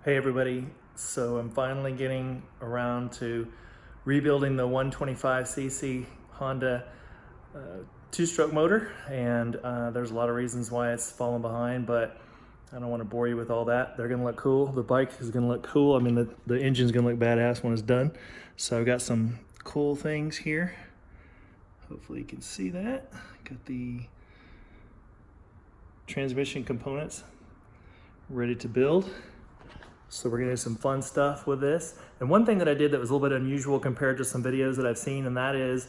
Hey everybody, so I'm finally getting around to rebuilding the 125cc Honda two-stroke motor, and there's a lot of reasons why it's fallen behind, but I don't want to bore you with all that. They're gonna look cool. The bike is gonna look cool. I mean, the engine's gonna look badass when it's done. So I've got some cool things here. Hopefully you can see that. Got the transmission components ready to build. So we're gonna do some fun stuff with this. And one thing that I did that was a little bit unusual compared to some videos that I've seen, and that is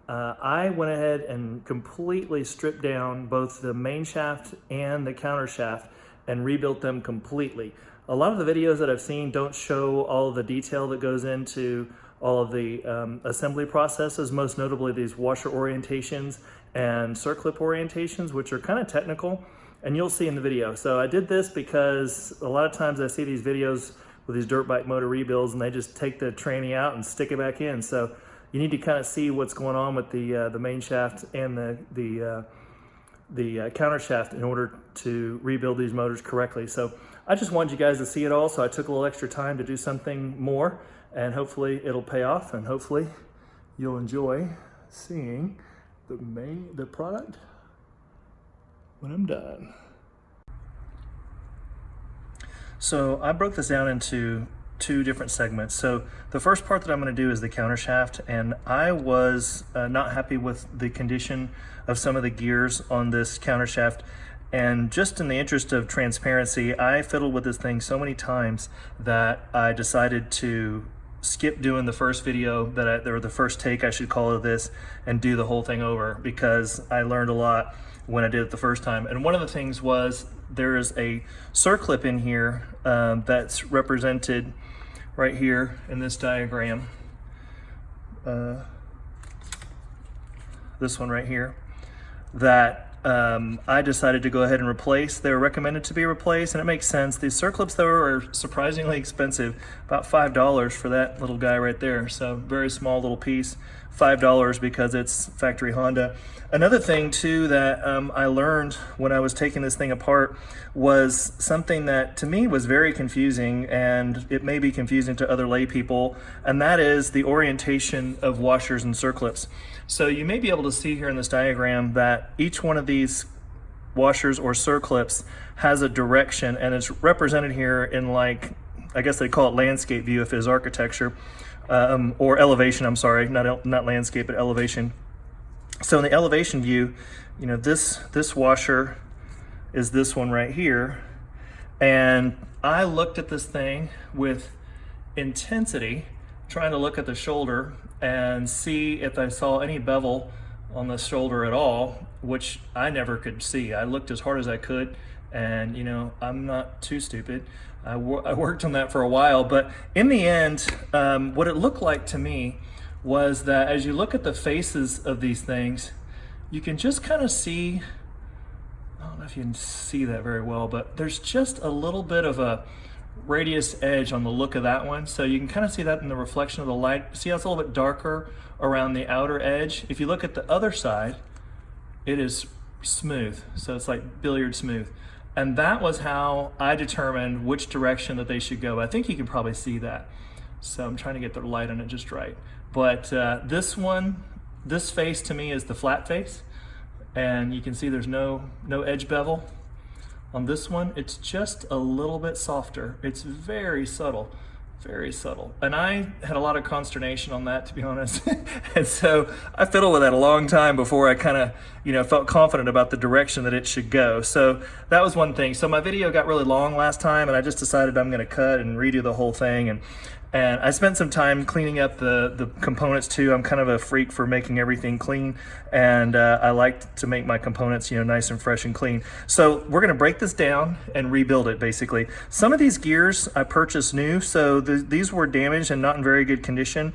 I went ahead and completely stripped down both the main shaft and the countershaft and rebuilt them completely. A lot of the videos that I've seen don't show all of the detail that goes into all of the assembly processes, most notably these washer orientations and circlip orientations, which are kind of technical. And you'll see in the video. So I did this because a lot of times I see these videos with these dirt bike motor rebuilds and they just take the tranny out and stick it back in. So you need to kind of see what's going on with the main shaft and the counter shaft in order to rebuild these motors correctly. So I just wanted you guys to see it all, so I took a little extra time to do something more, and hopefully it'll pay off, and hopefully you'll enjoy seeing the product when I'm done. So I broke this down into two different segments. So the first part that I'm going to do is the counter shaft, and I was not happy with the condition of some of the gears on this counter shaft. And just in the interest of transparency, I fiddled with this thing so many times that I decided to skip doing the first video or the first take I should call it this, and do the whole thing over, because I learned a lot when I did it the first time. And one of the things was there is a circlip in here that's represented right here in this diagram. This one right here, that I decided to go ahead and replace. They were recommended to be replaced, and it makes sense. These circlips though are surprisingly expensive, about $5 for that little guy right there. So very small little piece, $5 because it's factory Honda. Another thing too that I learned when I was taking this thing apart was something that to me was very confusing, and it may be confusing to other lay people, and that is the orientation of washers and circlips. So you may be able to see here in this diagram that each one of these washers or circlips has a direction, and it's represented here in, like, I guess they call it landscape view if it is architecture, or elevation, I'm sorry, not landscape, but elevation. So in the elevation view, you know, this washer is this one right here. And I looked at this thing with intensity, trying to look at the shoulder and see if I saw any bevel on the shoulder at all, which I never could see. I looked as hard as I could, and you know, I'm not too stupid. I worked on that for a while, but in the end, what it looked like to me was that as you look at the faces of these things, you can just kind of see, I don't know if you can see that very well, but there's just a little bit of a radius edge on the look of that one. So you can kind of see that in the reflection of the light. See how it's a little bit darker around the outer edge? If you look at the other side, it is smooth. So it's like billiard smooth. And that was how I determined which direction that they should go. I think you can probably see that. So I'm trying to get the light on it just right. But this face to me is the flat face. And you can see there's no edge bevel. On this one, it's just a little bit softer. It's very subtle, very subtle. And I had a lot of consternation on that, to be honest. And so I fiddled with that a long time before I kind of, you know, felt confident about the direction that it should go. So that was one thing. So my video got really long last time, and I just decided I'm gonna cut and redo the whole thing. And I spent some time cleaning up the components too. I'm kind of a freak for making everything clean, and I like to make my components, you know, nice and fresh and clean. So we're gonna break this down and rebuild it basically. Some of these gears I purchased new, so these were damaged and not in very good condition.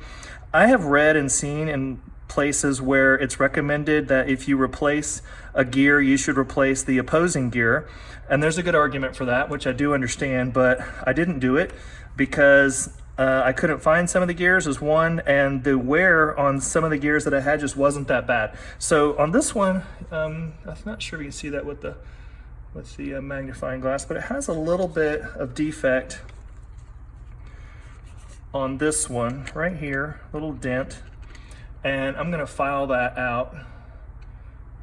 I have read and seen in places where it's recommended that if you replace a gear, you should replace the opposing gear. And there's a good argument for that, which I do understand, but I didn't do it because I couldn't find some of the gears as one, and the wear on some of the gears that I had just wasn't that bad. So on this one, I'm not sure if you can see that with the magnifying glass, but it has a little bit of defect on this one right here, little dent, and I'm gonna file that out.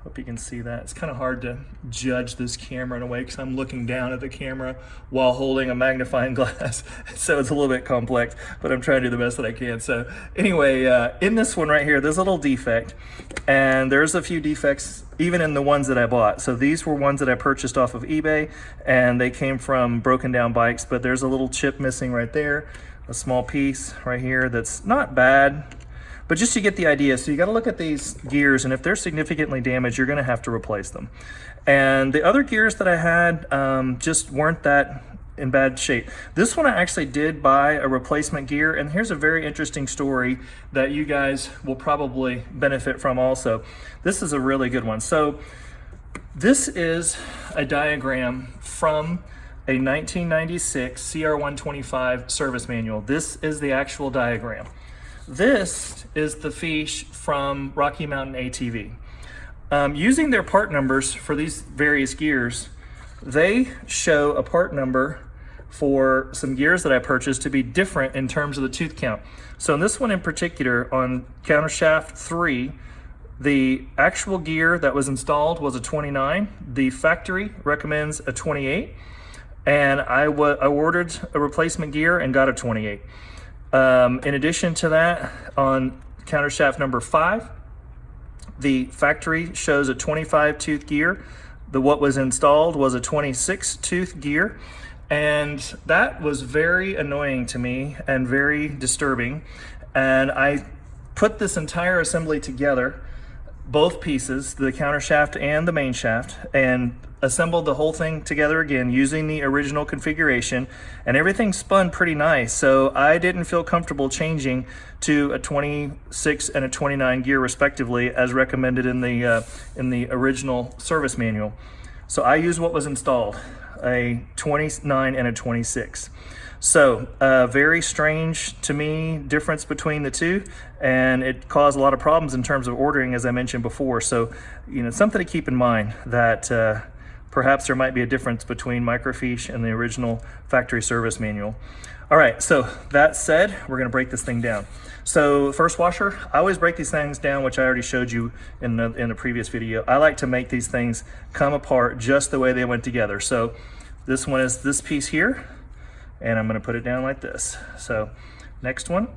Hope you can see that. It's kind of hard to judge this camera in a way because I'm looking down at the camera while holding a magnifying glass. So it's a little bit complex, but I'm trying to do the best that I can. So anyway, in this one right here, there's a little defect, and there's a few defects even in the ones that I bought. So these were ones that I purchased off of eBay, and they came from broken down bikes, but there's a little chip missing right there, a small piece right here that's not bad. But just to get the idea, so you got to look at these gears, and if they're significantly damaged, you're going to have to replace them. And the other gears that I had just weren't that in bad shape. This one I actually did buy a replacement gear, and here's a very interesting story that you guys will probably benefit from also. This is a really good one. So this is a diagram from a 1996 CR125 service manual. This is the actual diagram. This is the fiche from Rocky Mountain ATV. Using their part numbers for these various gears, they show a part number for some gears that I purchased to be different in terms of the tooth count. So in this one in particular, on Countershaft 3, the actual gear that was installed was a 29. The factory recommends a 28. And I ordered a replacement gear and got a 28. In addition to that, on Countershaft number 5, the factory shows a 25 tooth gear. What was installed was a 26 tooth gear, and that was very annoying to me and very disturbing. And I put this entire assembly together, both pieces, the countershaft and the main shaft, and assembled the whole thing together again using the original configuration, and everything spun pretty nice. So I didn't feel comfortable changing to a 26 and a 29 gear respectively as recommended in the original service manual. So I used what was installed, a 29 and a 26. So very strange to me difference between the two, and it caused a lot of problems in terms of ordering, as I mentioned before. So something to keep in mind, that perhaps there might be a difference between microfiche and the original factory service manual. All right, so that said, we're gonna break this thing down. So first washer, I always break these things down, which I already showed you in the previous video. I like to make these things come apart just the way they went together. So this one is this piece here, and I'm gonna put it down like this. So next one,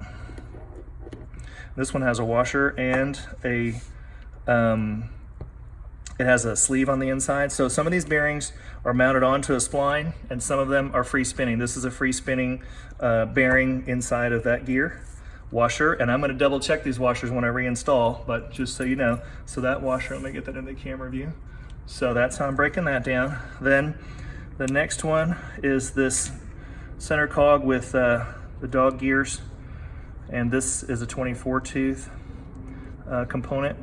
this one has a washer and it has a sleeve on the inside. So some of these bearings are mounted onto a spline, and some of them are free spinning. This is a free spinning bearing inside of that gear washer, and I'm gonna double check these washers when I reinstall, but just so you know. So that washer, let me get that in the camera view. So that's how I'm breaking that down. Then the next one is this center cog with the dog gears, and this is a 24 tooth component.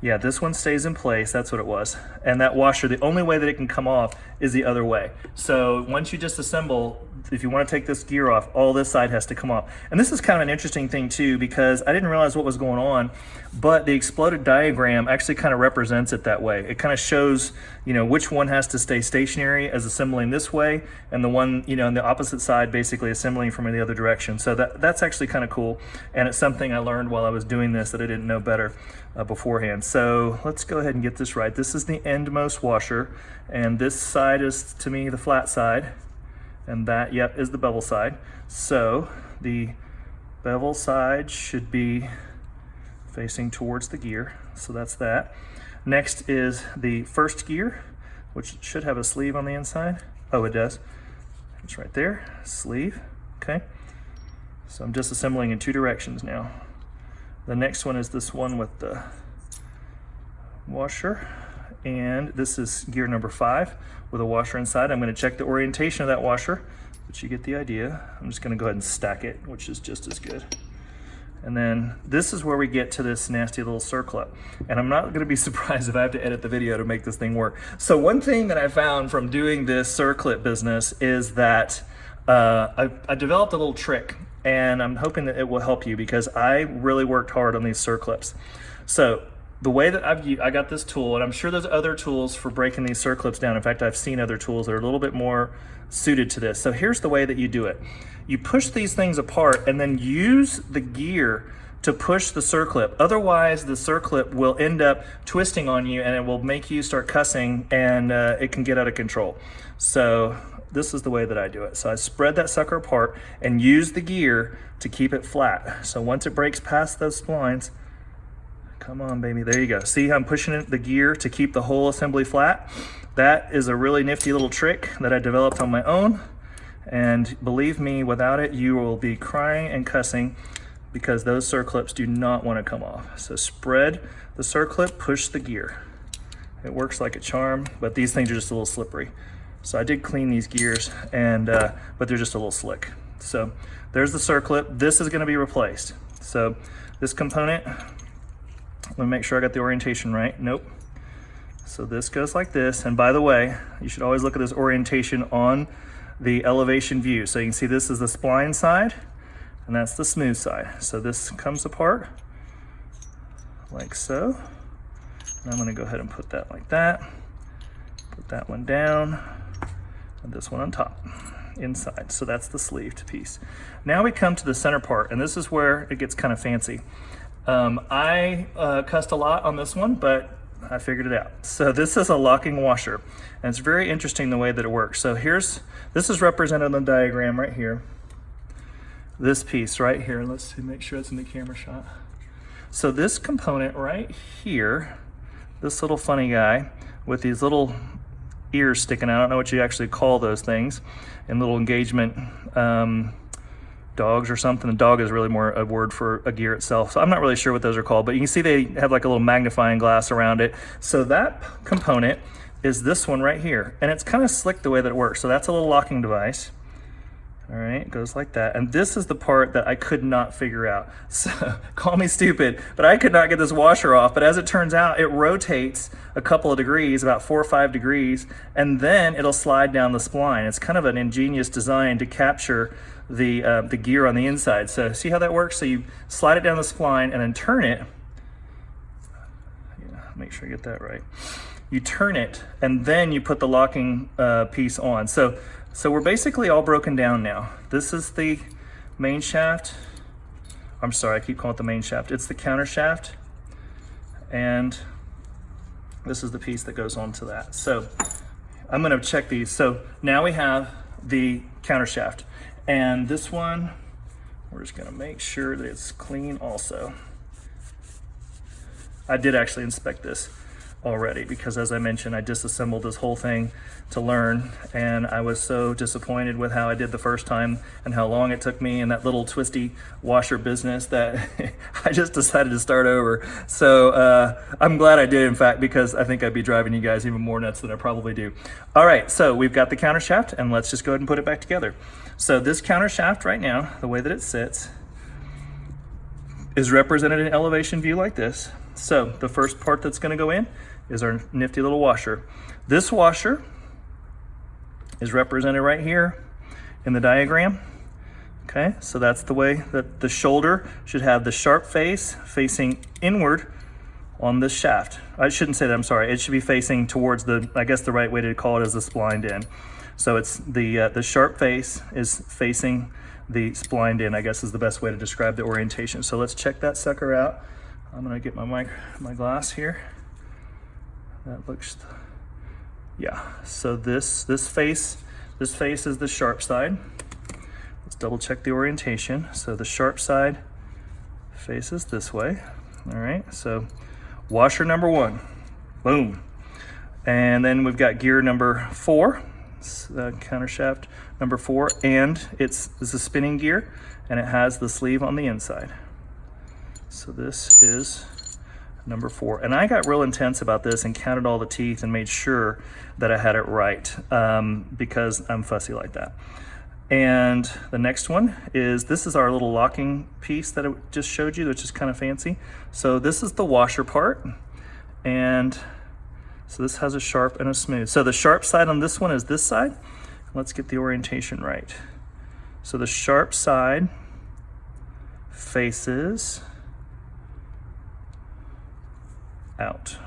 Yeah, this one stays in place, that's what it was. And that washer, the only way that it can come off is the other way. So once you disassemble, if you want to take this gear off, all this side has to come off. And this is kind of an interesting thing too, because I didn't realize what was going on, but the exploded diagram actually kind of represents it that way. It kind of shows, which one has to stay stationary as assembling this way, and the one, on the opposite side basically assembling from the other direction. So that's actually kind of cool, and it's something I learned while I was doing this that I didn't know better beforehand. So let's go ahead and get this right. This is the endmost washer, and this side is, to me, the flat side, and that, yep, is the bevel side. So the bevel side should be facing towards the gear, so that's that. Next is the first gear, which should have a sleeve on the inside. Oh, it does. It's right there, sleeve, okay. So I'm disassembling in two directions now. The next one is this one with the washer, and this is gear number 5 with a washer inside. I'm going to check the orientation of that washer, but you get the idea. I'm just going to go ahead and stack it, which is just as good. And then this is where we get to this nasty little circlip, and I'm not going to be surprised if I have to edit the video to make this thing work. So one thing that I found from doing this circlip business is that I developed a little trick, and I'm hoping that it will help you, because I really worked hard on these circlips. So the way that I got this tool, and I'm sure there's other tools for breaking these circlips down. In fact, I've seen other tools that are a little bit more suited to this. So here's the way that you do it. You push these things apart and then use the gear to push the circlip. Otherwise, the circlip will end up twisting on you and it will make you start cussing, and it can get out of control. So this is the way that I do it. So I spread that sucker apart and use the gear to keep it flat. So once it breaks past those splines, come on, baby, there you go. See how I'm pushing the gear to keep the whole assembly flat? That is a really nifty little trick that I developed on my own. And believe me, without it, you will be crying and cussing, because those circlips do not want to come off. So spread the circlip, push the gear. It works like a charm, but these things are just a little slippery. So I did clean these gears, and but they're just a little slick. So there's the circlip. This is going to be replaced. So this component, let me make sure I got the orientation right. Nope. So this goes like this. And by the way, you should always look at this orientation on the elevation view. So you can see this is the spline side, and that's the smooth side. So this comes apart like so. And I'm going to go ahead and put that like that. Put that one down, and this one on top, inside. So that's the sleeved piece. Now we come to the center part, and this is where it gets kind of fancy. I cussed a lot on this one, but I figured it out. So this is a locking washer, and it's very interesting the way that it works. So this is represented on the diagram right here. This piece right here, let's see, make sure it's in the camera shot. So this component right here, this little funny guy with these little ears sticking out, I don't know what you actually call those things, and little engagement dogs or something. The dog is really more a word for a gear itself. So I'm not really sure what those are called, but you can see they have like a little magnifying glass around it. So that component is this one right here, and it's kind of slick the way that it works. So that's a little locking device. All right, it goes like that. And this is the part that I could not figure out. So call me stupid, but I could not get this washer off. But as it turns out, it rotates a couple of degrees, about 4 or 5 degrees, and then it'll slide down the spline. It's kind of an ingenious design to capture the gear on the inside. So see how that works? So you slide it down the spline and then turn it. Yeah, make sure I get that right. You turn it, and then you put the locking piece on. So we're basically all broken down now. This is the main shaft. I'm sorry, I keep calling it the main shaft. It's the countershaft, and this is the piece that goes onto that. So I'm gonna check these. So now we have the countershaft, and this one, we're just gonna make sure that it's clean also. I did actually inspect this already, because as I mentioned, I disassembled this whole thing to learn, and I was so disappointed with how I did the first time and how long it took me in that little twisty washer business that I just decided to start over. So I'm glad I did, in fact, because I think I'd be driving you guys even more nuts than I probably do. All right, so we've got the countershaft, and let's just go ahead and put it back together. So this countershaft right now, the way that it sits, is represented in elevation view like this. So the first part that's going to go in is our nifty little washer. This washer is represented right here in the diagram. Okay, so that's the way that the shoulder should have the sharp face facing inward on this shaft. I shouldn't say that, I'm sorry. It should be facing towards the, I guess the right way to call it is the splined end. So it's the sharp face is facing the splined end, I guess is the best way to describe the orientation. So let's check that sucker out. I'm gonna get my glass here. That looks, yeah. So this face is the sharp side. Let's double check the orientation. So the sharp side faces this way. All right, so washer number 1, boom. And then we've got gear number 4, countershaft number 4, and it's a spinning gear, and it has the sleeve on the inside. So this is number 4. And I got real intense about this and counted all the teeth and made sure that I had it right, because I'm fussy like that. And the next one is, this is our little locking piece that I just showed you, which is kind of fancy. So this is the washer part, and so this has a sharp and a smooth. So the sharp side on this one is this side. Let's get the orientation right. So the sharp side faces out.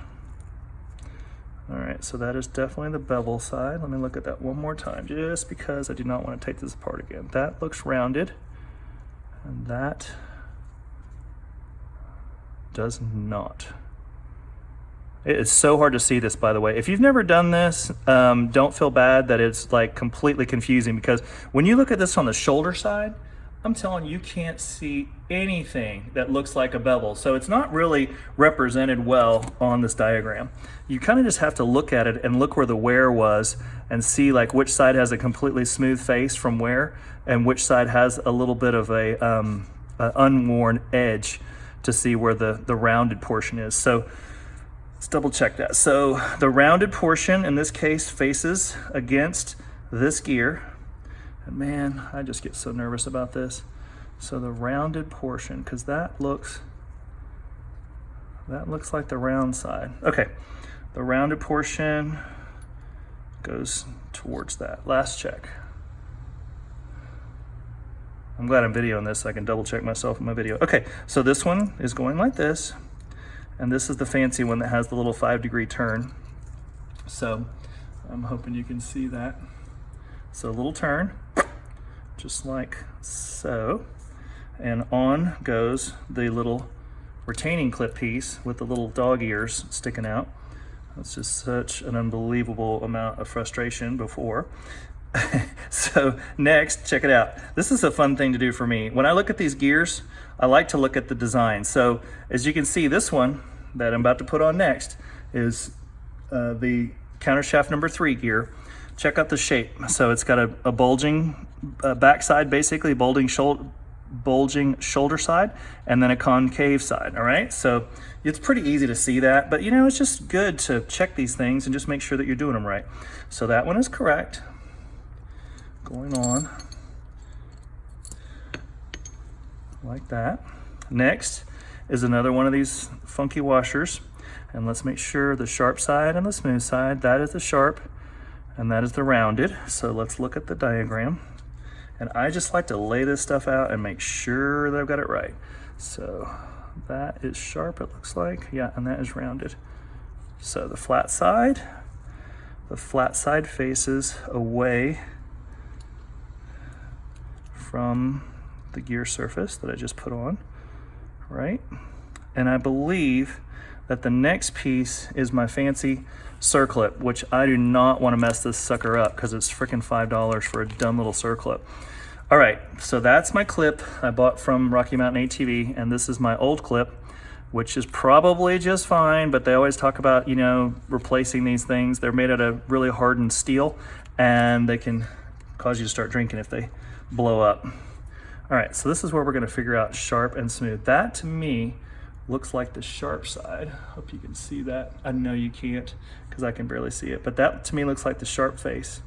All right, so that is definitely the bevel side. Let me look at that one more time, just because I do not want to take this apart again. That looks rounded, and that does not. It is so hard to see this, by the way. If you've never done this, don't feel bad that it's like completely confusing, because when you look at this on the shoulder side, I'm telling you, you can't see anything that looks like a bevel. So it's not really represented well on this diagram. You kind of just have to look at it and look where the wear was and see like which side has a completely smooth face from wear and which side has a little bit of a unworn edge to see where the rounded portion is. So let's double check that. So the rounded portion in this case faces against this gear. And man, I just get so nervous about this. So the rounded portion, because that looks like the round side. Okay, the rounded portion goes towards that. Last check. I'm glad I'm videoing this so I can double check myself in my video. Okay, so this one is going like this, and this is the fancy one that has the little 5-degree turn. So I'm hoping you can see that. So a little turn, just like so, and on goes the little retaining clip piece with the little dog ears sticking out. That's just such an unbelievable amount of frustration before. So next, check it out. This is a fun thing to do for me. When I look at these gears, I like to look at the design. So as you can see, this one that I'm about to put on next is the Countershaft number 3 gear. Check out the shape. So it's got a bulging backside, basically bulging shoulder side, and then a concave side. All right, so it's pretty easy to see that, but you know, it's just good to check these things and just make sure that you're doing them right. So that one is correct. Going on like that. Next is another one of these funky washers, and let's make sure the sharp side and the smooth side, that is the sharp and that is the rounded. So let's look at the diagram. And I just like to lay this stuff out and make sure that I've got it right. So that is sharp, it looks like. Yeah, and that is rounded. So the flat side faces away from the gear surface that I just put on, right? And I believe that the next piece is my fancy Circlip, which I do not want to mess this sucker up because it's freaking $5 for a dumb little Circlip. All right, so that's my clip I bought from Rocky Mountain ATV, and this is my old clip, which is probably just fine, but they always talk about, you know, replacing these things. They're made out of really hardened steel, and they can cause you to start drinking if they blow up. All right, so this is where we're gonna figure out sharp and smooth. That to me looks like the sharp side. Hope you can see that. I know you can't because I can barely see it, but that to me looks like the sharp face,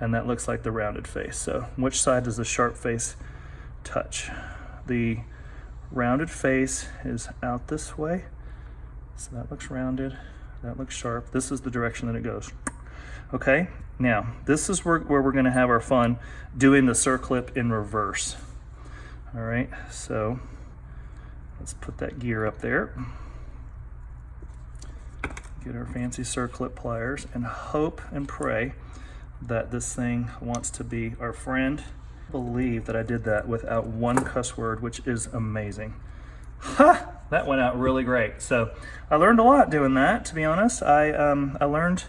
and that looks like the rounded face. So which side does the sharp face touch? The rounded face is out this way, so that looks rounded, that looks sharp. This is the direction that it goes. Okay, now this is where we're gonna have our fun doing the Circlip in reverse. All right, so let's put that gear up there. Get our fancy Circlip pliers and hope and pray that this thing wants to be our friend. I believe that I did that without one cuss word, which is amazing. Ha! That went out really great. So I learned a lot doing that, to be honest. I learned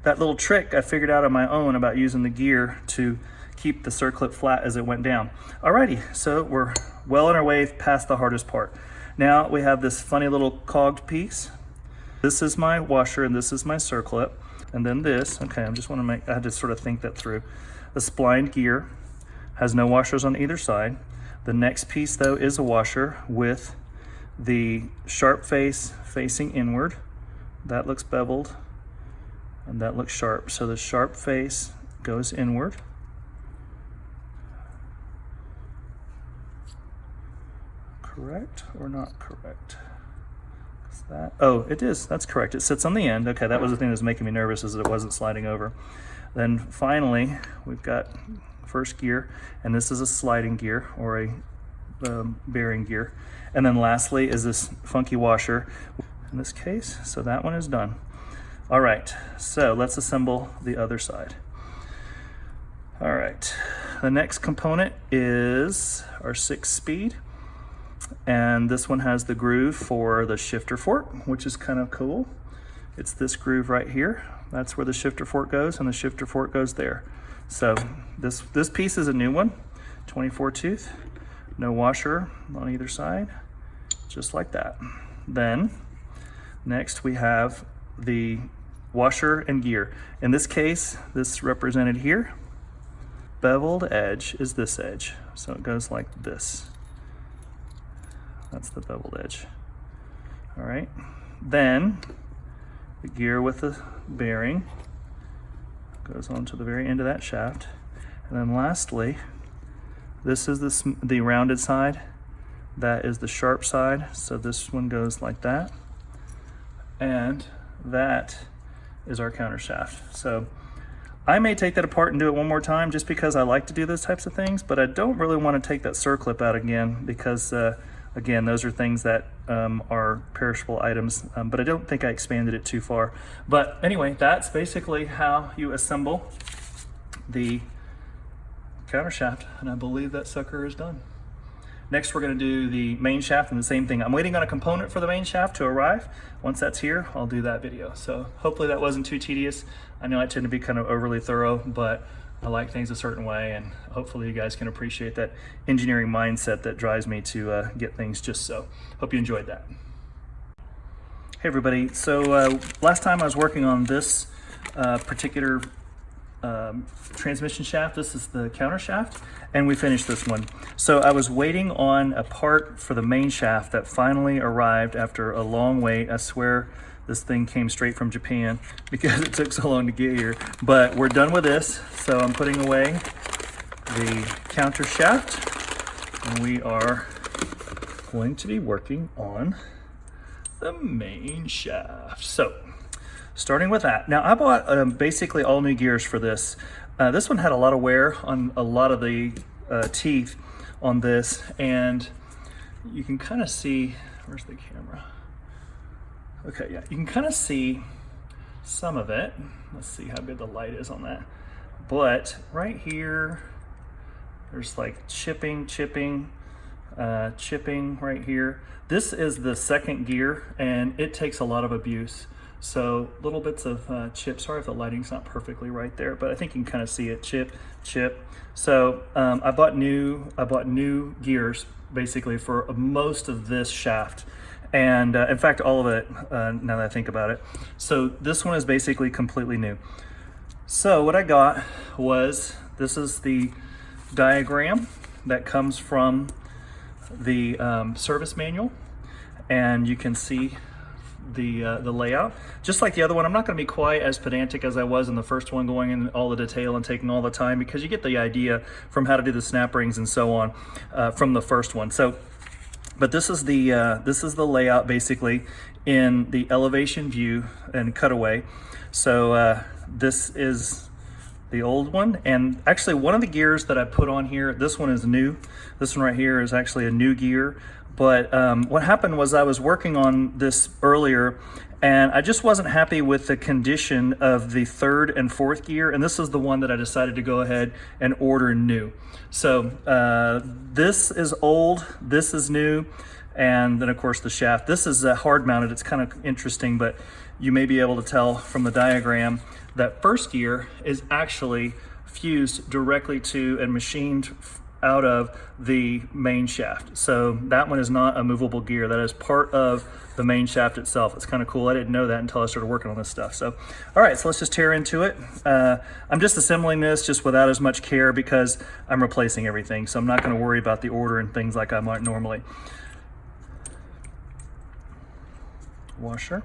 that little trick I figured out on my own about using the gear to keep the Circlip flat as it went down. Alrighty, so we're well on our way past the hardest part. Now we have this funny little cogged piece. This is my washer and this is my Circlip. And then this, okay, I had to sort of think that through. The splined gear has no washers on either side. The next piece though is a washer with the sharp face facing inward. That looks beveled and that looks sharp. So the sharp face goes inward. Correct or not correct? Is that, oh, it is, that's correct. It sits on the end. Okay, that was the thing that was making me nervous, is that it wasn't sliding over. Then finally, we've got first gear, and this is a sliding gear or a bearing gear. And then lastly is this funky washer in this case. So that one is done. All right, so let's assemble the other side. All right, the next component is our 6-speed. And this one has the groove for the shifter fork, which is kind of cool. It's this groove right here. That's where the shifter fork goes, and the shifter fork goes there. So this piece is a new one, 24 tooth, no washer on either side, just like that. Then next we have the washer and gear. In this case, this represented here. Beveled edge is this edge, so it goes like this. That's the beveled edge. All right, then the gear with the bearing goes on to the very end of that shaft. And then lastly, this is the rounded side. That is the sharp side. So this one goes like that. And that is our countershaft. So I may take that apart and do it one more time just because I like to do those types of things, but I don't really want to take that circlip out again because again, those are things that are perishable items, but I don't think I expanded it too far. But anyway, that's basically how you assemble the countershaft, and I believe that sucker is done. Next, we're going to do the main shaft and the same thing. I'm waiting on a component for the main shaft to arrive. Once that's here, I'll do that video. So hopefully that wasn't too tedious. I know I tend to be kind of overly thorough, but I like things a certain way, and hopefully you guys can appreciate that engineering mindset that drives me to get things just so. Hope you enjoyed that. Hey everybody, so last time I was working on this particular transmission shaft. This is the countershaft, and we finished this one. So I was waiting on a part for the main shaft that finally arrived after a long wait. I swear this thing came straight from Japan because it took so long to get here. But we're done with this, so I'm putting away the countershaft, and we are going to be working on the main shaft. So starting with that. Now I bought basically all new gears for this. This one had a lot of wear on a lot of the teeth on this, and you can kind of see, where's the camera? Okay, yeah, you can kind of see some of it. Let's see how good the light is on that. But right here, there's like chipping right here. This is the second gear, and it takes a lot of abuse. So little bits of chip. Sorry if the lighting's not perfectly right there, but I think you can kind of see it. Chip. So I bought new gears basically for most of this shaft, and in fact all of it. Now that I think about it, so this one is basically completely new. So what I got was, this is the diagram that comes from the service manual, and you can see the layout. Just like the other one, I'm not going to be quite as pedantic as I was in the first one, going in all the detail and taking all the time, because you get the idea from how to do the snap rings and so on from the first one. So, but this is the layout basically in the elevation view and cutaway. So this is the old one, and actually one of the gears that I put on here, this one is new. This one right here is actually a new gear. But what happened was I was working on this earlier, and I just wasn't happy with the condition of the third and fourth gear, and this is the one that I decided to go ahead and order new. So this is old, this is new, and then of course the shaft. This is hard mounted. It's kind of interesting, but you may be able to tell from the diagram that first gear is actually fused directly to and machined out of the main shaft. So that one is not a movable gear. That is part of the main shaft itself. It's kind of cool. I didn't know that until I started working on this stuff. So, all right, so let's just tear into it. I'm just assembling this just without as much care because I'm replacing everything. So I'm not going to worry about the order and things like I might normally. Washer.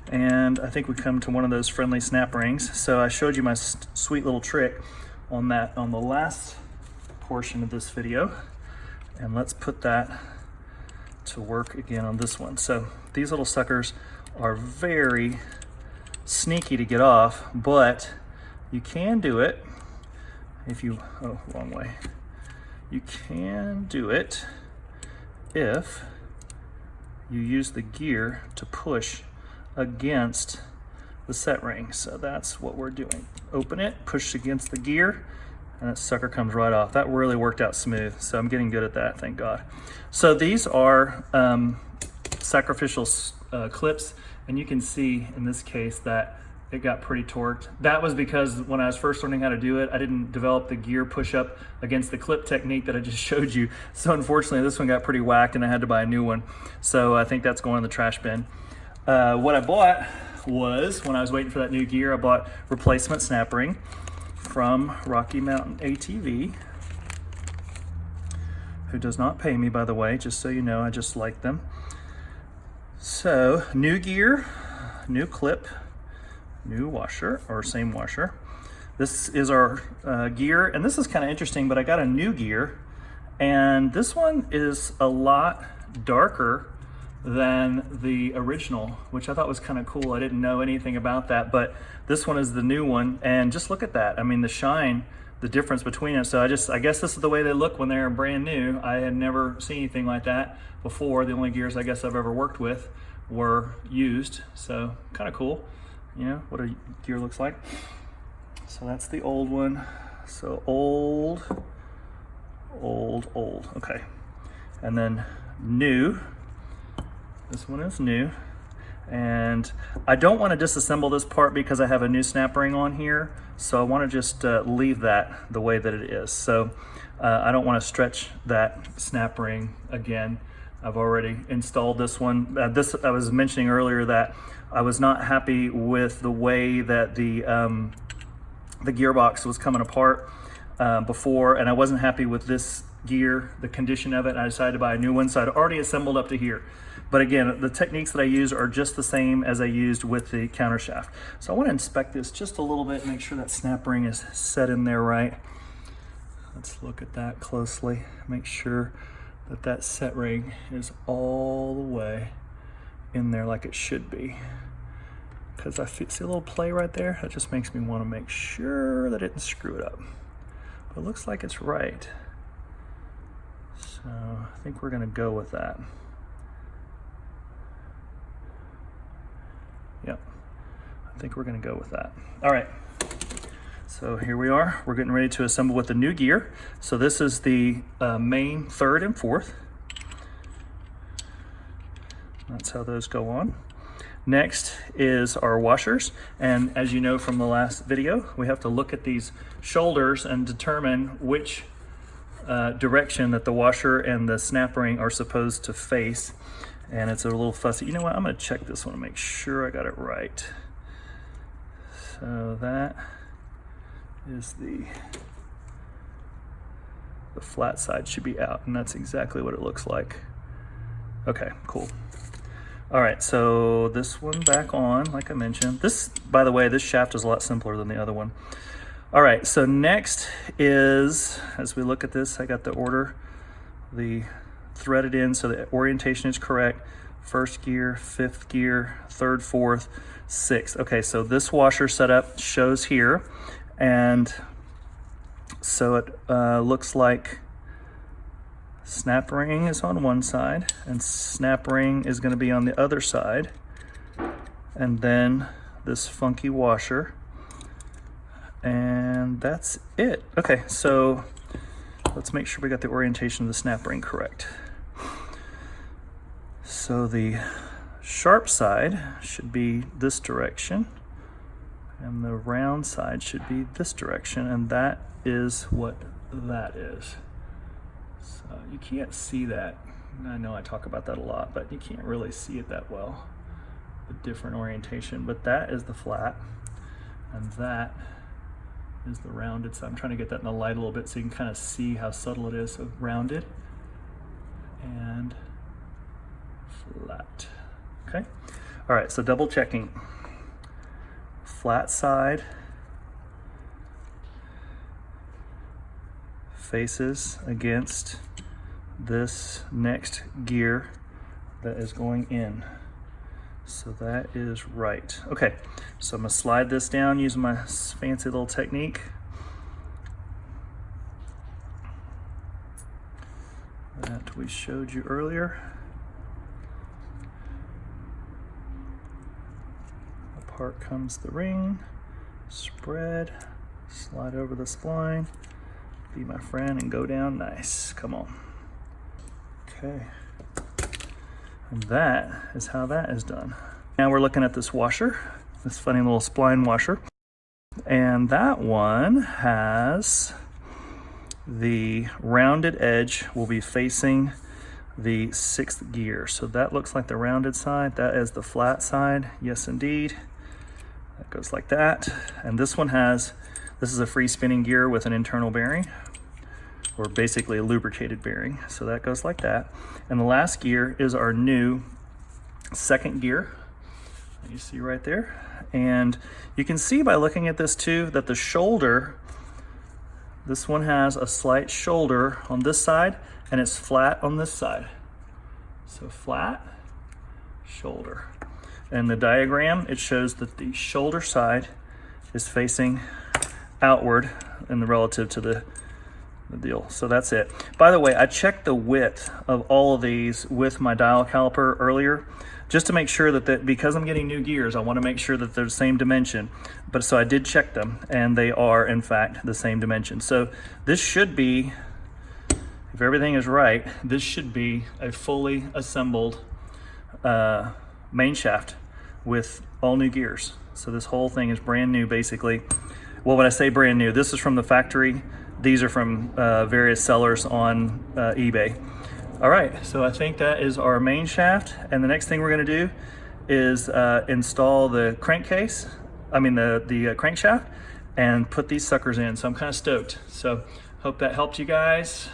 And I think we come to one of those friendly snap rings. So I showed you my sweet little trick on that on the last portion of this video, and let's put that to work again on this one. So these little suckers are very sneaky to get off, but you can do it if you, oh, wrong way. You can do it if you use the gear to push against the set ring. So that's what we're doing. Open it, push against the gear, and that sucker comes right off. That really worked out smooth. So I'm getting good at that, thank God. So these are sacrificial clips, and you can see in this case that it got pretty torqued. That was because when I was first learning how to do it, I didn't develop the gear push up against the clip technique that I just showed you. So unfortunately, this one got pretty whacked and I had to buy a new one. So I think that's going in the trash bin. What I bought was, when I was waiting for that new gear, I bought replacement snap ring from Rocky Mountain ATV, who does not pay me, by the way, just so you know, I just like them. So new gear, new clip, new washer, or same washer. This is our gear, and this is kind of interesting, but I got a new gear, and this one is a lot darker than the original, which I thought was kind of cool. I didn't know anything about that, but this one is the new one, and just look at that. I mean, the shine, the difference between it. So I guess this is the way they look when they're brand new. I had never seen anything like that before. The only gears I guess I've ever worked with were used, so kind of cool. You know what a gear looks like. So that's the old one. So old. Okay. And then new. This one is new. And I don't want to disassemble this part because I have a new snap ring on here. So I want to just leave that the way that it is. So I don't want to stretch that snap ring again. I've already installed this one. I was mentioning earlier that I was not happy with the way that the gearbox was coming apart before, and I wasn't happy with this gear, the condition of it, and I decided to buy a new one. So I'd already assembled up to here. But again, the techniques that I use are just the same as I used with the Countershaft. So I want to inspect this just a little bit, make sure that snap ring is set in there right. Let's look at that closely, make sure that that set ring is all the way in there like it should be. Because I see a little play right there, that just makes me want to make sure that it didn't screw it up. But it looks like it's right. So I think we're going to go with that. Yep, I think we're going to go with that. All right. So here we are, we're getting ready to assemble with the new gear. So this is the main third and fourth. That's how those go on. Next is our washers. And as you know from the last video, we have to look at these shoulders and determine which direction that the washer and the snap ring are supposed to face. And it's a little fussy. You know what, I'm gonna check this one to make sure I got it right. So that is the flat side should be out, and that's exactly what it looks like. Okay, cool. All right, so this one back on, like I mentioned. This, by the way, this shaft is a lot simpler than the other one. All right, so next is, as we look at this, I got the order, the threaded in, so the orientation is correct. First gear, fifth gear, third, fourth, sixth. Okay, so this washer setup shows here. And so it looks like snap ring is on one side and snap ring is going to be on the other side, and then this funky washer, and that's it. Okay, so let's make sure we got the orientation of the snap ring correct. So the sharp side should be this direction, and the round side should be this direction, and that is what that is. So you can't see that. I know I talk about that a lot, but you can't really see it that well, the different orientation. But that is the flat, and that is the rounded. So I'm trying to get that in the light a little bit so you can kind of see how subtle it is. So rounded and flat. Okay. All right, so double checking. Flat side faces against this next gear that is going in. So that is right. Okay, so I'm gonna slide this down using my fancy little technique. That we showed you earlier. Apart comes the ring, spread, slide over the spline, be my friend and go down nice. Come on. Okay. And that is how that is done. Now we're looking at this washer, this funny little spline washer. And that one has the rounded edge will be facing the 6th gear. So that looks like the rounded side. That is the flat side. Yes, indeed. That goes like that. And this one has, this is a free spinning gear with an internal bearing, or basically a lubricated bearing. So that goes like that. And the last gear is our new 2nd gear. You see right there. And you can see by looking at this too that the shoulder, this one has a slight shoulder on this side and it's flat on this side. So flat, shoulder. And the diagram, it shows that the shoulder side is facing outward in the relative to the deal. So that's it. By the way, I checked the width of all of these with my dial caliper earlier, just to make sure that because I'm getting new gears, I want to make sure that they're the same dimension. But so I did check them, and they are in fact the same dimension. So this should be, if everything is right, this should be a fully assembled main shaft with all new gears. So this whole thing is brand new, basically. Well, when I say brand new, this is from the factory. These are from various sellers on eBay. All right, so I think that is our main shaft. And the next thing we're gonna do is install the crankcase, the crankshaft, and put these suckers in. So I'm kind of stoked. So hope that helped you guys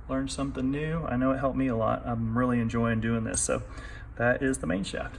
learn something new. I know it helped me a lot. I'm really enjoying doing this. So that is the main shaft.